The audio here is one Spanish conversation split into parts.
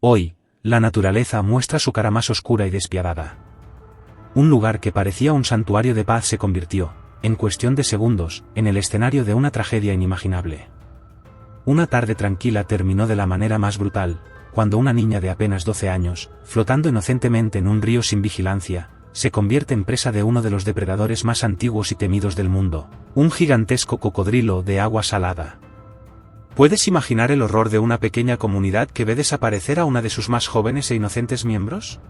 Hoy, la naturaleza muestra su cara más oscura y despiadada. Un lugar que parecía un santuario de paz se convirtió, en cuestión de segundos, en el escenario de una tragedia inimaginable. Una tarde tranquila terminó de la manera más brutal, cuando una niña de apenas 12 años, flotando inocentemente en un río sin vigilancia, se convierte en presa de uno de los depredadores más antiguos y temidos del mundo, un gigantesco cocodrilo de agua salada. ¿Puedes imaginar el horror de una pequeña comunidad que ve desaparecer a una de sus más jóvenes e inocentes miembros?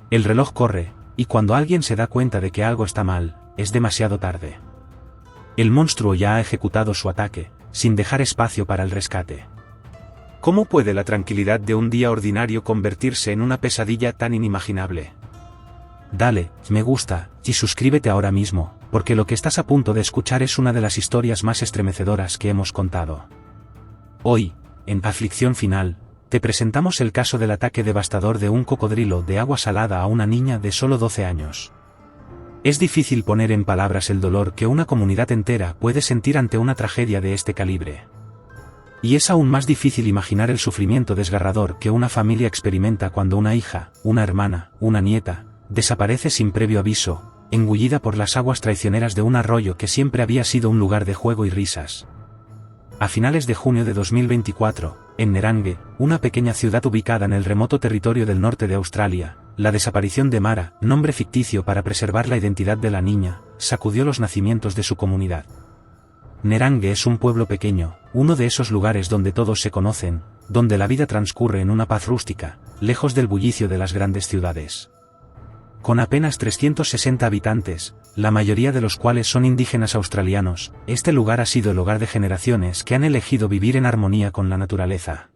El reloj corre, y cuando alguien se da cuenta de que algo está mal, es demasiado tarde. El monstruo ya ha ejecutado su ataque, sin dejar espacio para el rescate. ¿Cómo puede la tranquilidad de un día ordinario convertirse en una pesadilla tan inimaginable? Dale, me gusta, y suscríbete ahora mismo, porque lo que estás a punto de escuchar es una de las historias más estremecedoras que hemos contado. Hoy, en Aflicción Final, te presentamos el caso del ataque devastador de un cocodrilo de agua salada a una niña de solo 12 años. Es difícil poner en palabras el dolor que una comunidad entera puede sentir ante una tragedia de este calibre. Y es aún más difícil imaginar el sufrimiento desgarrador que una familia experimenta cuando una hija, una hermana, una nieta, desaparece sin previo aviso, engullida por las aguas traicioneras de un arroyo que siempre había sido un lugar de juego y risas. A finales de junio de 2024, en Nerangue, una pequeña ciudad ubicada en el remoto territorio del norte de Australia, la desaparición de Mara, nombre ficticio para preservar la identidad de la niña, sacudió los nacimientos de su comunidad. Nerangue es un pueblo pequeño, uno de esos lugares donde todos se conocen, donde la vida transcurre en una paz rústica, lejos del bullicio de las grandes ciudades. Con apenas 360 habitantes, la mayoría de los cuales son indígenas australianos, este lugar ha sido el hogar de generaciones que han elegido vivir en armonía con la naturaleza.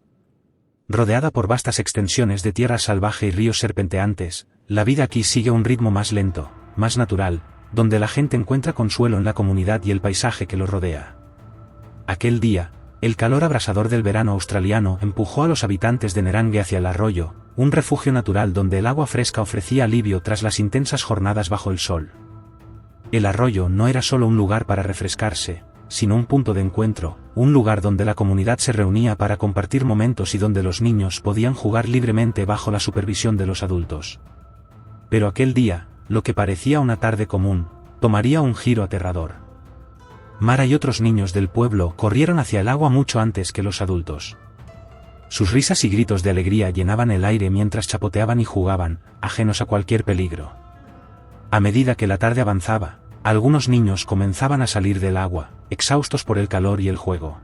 Rodeada por vastas extensiones de tierra salvaje y ríos serpenteantes, la vida aquí sigue un ritmo más lento, más natural, donde la gente encuentra consuelo en la comunidad y el paisaje que los rodea. Aquel día, el calor abrasador del verano australiano empujó a los habitantes de Nerangue hacia el arroyo, un refugio natural donde el agua fresca ofrecía alivio tras las intensas jornadas bajo el sol. El arroyo no era solo un lugar para refrescarse, sino un punto de encuentro, un lugar donde la comunidad se reunía para compartir momentos y donde los niños podían jugar libremente bajo la supervisión de los adultos. Pero aquel día, lo que parecía una tarde común, tomaría un giro aterrador. Mara y otros niños del pueblo corrieron hacia el agua mucho antes que los adultos. Sus risas y gritos de alegría llenaban el aire mientras chapoteaban y jugaban, ajenos a cualquier peligro. A medida que la tarde avanzaba, algunos niños comenzaban a salir del agua, exhaustos por el calor y el juego.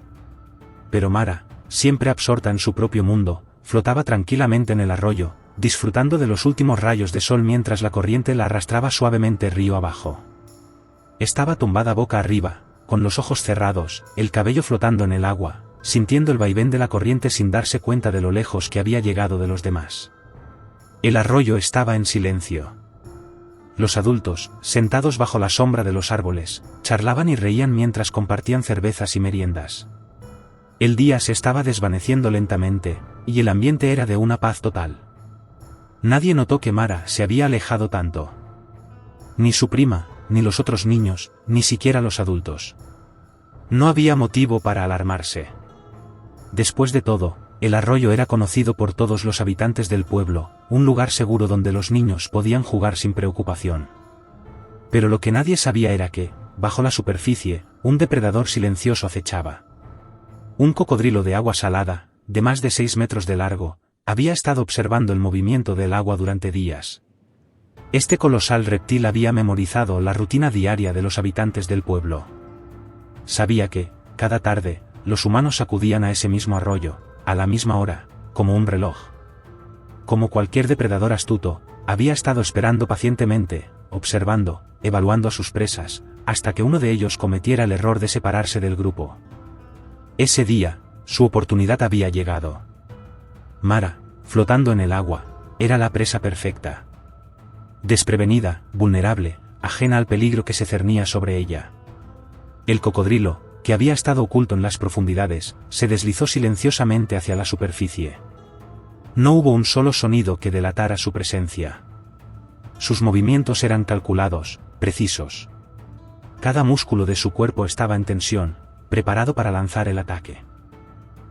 Pero Mara, siempre absorta en su propio mundo, flotaba tranquilamente en el arroyo, disfrutando de los últimos rayos de sol mientras la corriente la arrastraba suavemente río abajo. Estaba tumbada boca arriba, con los ojos cerrados, el cabello flotando en el agua, sintiendo el vaivén de la corriente sin darse cuenta de lo lejos que había llegado de los demás. El arroyo estaba en silencio. Los adultos, sentados bajo la sombra de los árboles, charlaban y reían mientras compartían cervezas y meriendas. El día se estaba desvaneciendo lentamente, y el ambiente era de una paz total. Nadie notó que Mara se había alejado tanto. Ni su prima, ni los otros niños, ni siquiera los adultos. No había motivo para alarmarse. Después de todo, el arroyo era conocido por todos los habitantes del pueblo, un lugar seguro donde los niños podían jugar sin preocupación. Pero lo que nadie sabía era que, bajo la superficie, un depredador silencioso acechaba. Un cocodrilo de agua salada, de más de 6 metros de largo, había estado observando el movimiento del agua durante días. Este colosal reptil había memorizado la rutina diaria de los habitantes del pueblo. Sabía que, cada tarde, los humanos acudían a ese mismo arroyo, a la misma hora, como un reloj. Como cualquier depredador astuto, había estado esperando pacientemente, observando, evaluando a sus presas, hasta que uno de ellos cometiera el error de separarse del grupo. Ese día, su oportunidad había llegado. Mara, flotando en el agua, era la presa perfecta. Desprevenida, vulnerable, ajena al peligro que se cernía sobre ella. El cocodrilo, que había estado oculto en las profundidades, se deslizó silenciosamente hacia la superficie. No hubo un solo sonido que delatara su presencia. Sus movimientos eran calculados, precisos. Cada músculo de su cuerpo estaba en tensión, preparado para lanzar el ataque.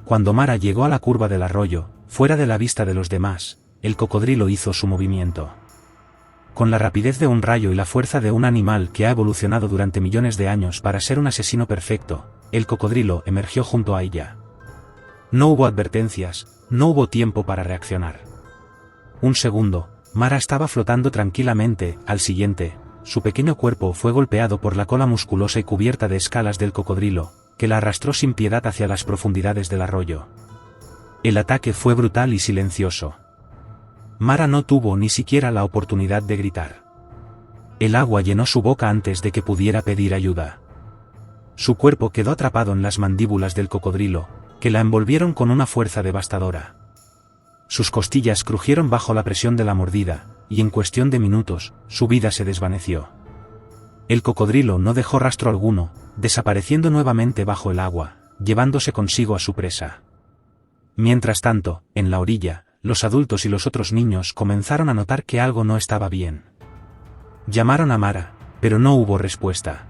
Cuando Mara llegó a la curva del arroyo, fuera de la vista de los demás, el cocodrilo hizo su movimiento. Con la rapidez de un rayo y la fuerza de un animal que ha evolucionado durante millones de años para ser un asesino perfecto, el cocodrilo emergió junto a ella. No hubo advertencias, no hubo tiempo para reaccionar. Un segundo, Mara estaba flotando tranquilamente, al siguiente, su pequeño cuerpo fue golpeado por la cola musculosa y cubierta de escalas del cocodrilo, que la arrastró sin piedad hacia las profundidades del arroyo. El ataque fue brutal y silencioso. Mara no tuvo ni siquiera la oportunidad de gritar. El agua llenó su boca antes de que pudiera pedir ayuda. Su cuerpo quedó atrapado en las mandíbulas del cocodrilo, que la envolvieron con una fuerza devastadora. Sus costillas crujieron bajo la presión de la mordida, y en cuestión de minutos, su vida se desvaneció. El cocodrilo no dejó rastro alguno, desapareciendo nuevamente bajo el agua, llevándose consigo a su presa. Mientras tanto, en la orilla, los adultos y los otros niños comenzaron a notar que algo no estaba bien. Llamaron a Mara, pero no hubo respuesta.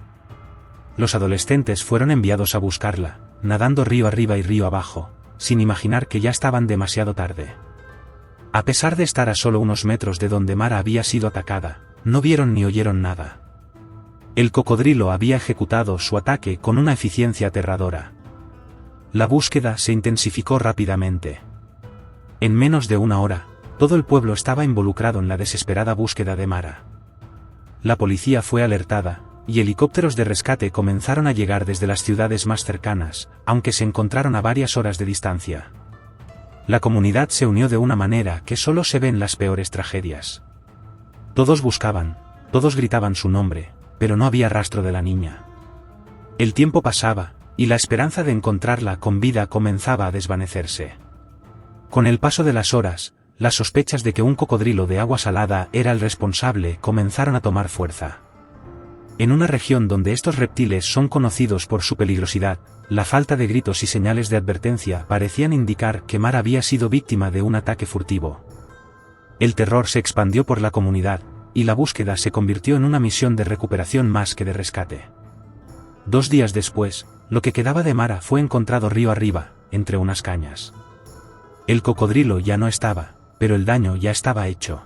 Los adolescentes fueron enviados a buscarla, nadando río arriba y río abajo, sin imaginar que ya estaban demasiado tarde. A pesar de estar a solo unos metros de donde Mara había sido atacada, no vieron ni oyeron nada. El cocodrilo había ejecutado su ataque con una eficiencia aterradora. La búsqueda se intensificó rápidamente. En menos de una hora, todo el pueblo estaba involucrado en la desesperada búsqueda de Mara. La policía fue alertada, y helicópteros de rescate comenzaron a llegar desde las ciudades más cercanas, aunque se encontraron a varias horas de distancia. La comunidad se unió de una manera que solo se ve en las peores tragedias. Todos buscaban, todos gritaban su nombre, pero no había rastro de la niña. El tiempo pasaba, y la esperanza de encontrarla con vida comenzaba a desvanecerse. Con el paso de las horas, las sospechas de que un cocodrilo de agua salada era el responsable comenzaron a tomar fuerza. En una región donde estos reptiles son conocidos por su peligrosidad, la falta de gritos y señales de advertencia parecían indicar que Mara había sido víctima de un ataque furtivo. El terror se expandió por la comunidad, y la búsqueda se convirtió en una misión de recuperación más que de rescate. 2 días después, lo que quedaba de Mara fue encontrado río arriba, entre unas cañas. El cocodrilo ya no estaba, pero el daño ya estaba hecho.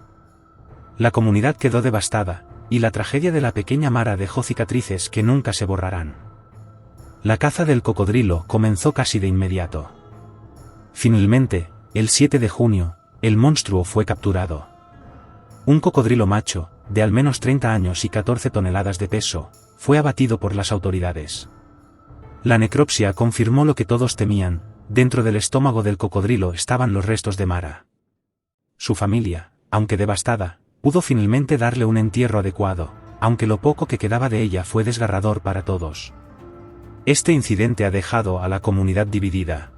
La comunidad quedó devastada, y la tragedia de la pequeña Mara dejó cicatrices que nunca se borrarán. La caza del cocodrilo comenzó casi de inmediato. Finalmente, el 7 de junio, el monstruo fue capturado. Un cocodrilo macho, de al menos 30 años y 14 toneladas de peso, fue abatido por las autoridades. La necropsia confirmó lo que todos temían: dentro del estómago del cocodrilo estaban los restos de Mara. Su familia, aunque devastada, pudo finalmente darle un entierro adecuado, aunque lo poco que quedaba de ella fue desgarrador para todos. Este incidente ha dejado a la comunidad dividida.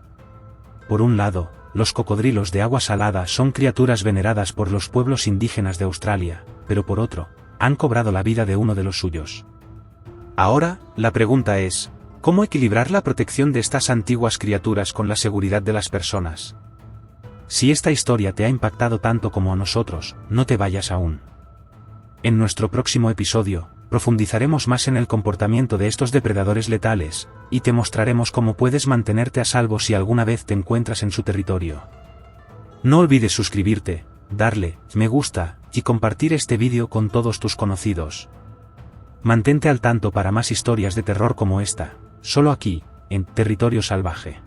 Por un lado, los cocodrilos de agua salada son criaturas veneradas por los pueblos indígenas de Australia, pero por otro, han cobrado la vida de uno de los suyos. Ahora, la pregunta es, ¿cómo equilibrar la protección de estas antiguas criaturas con la seguridad de las personas? Si esta historia te ha impactado tanto como a nosotros, no te vayas aún. En nuestro próximo episodio, profundizaremos más en el comportamiento de estos depredadores letales, y te mostraremos cómo puedes mantenerte a salvo si alguna vez te encuentras en su territorio. No olvides suscribirte, darle me gusta, y compartir este vídeo con todos tus conocidos. Mantente al tanto para más historias de terror como esta, solo aquí, en Territorio Salvaje.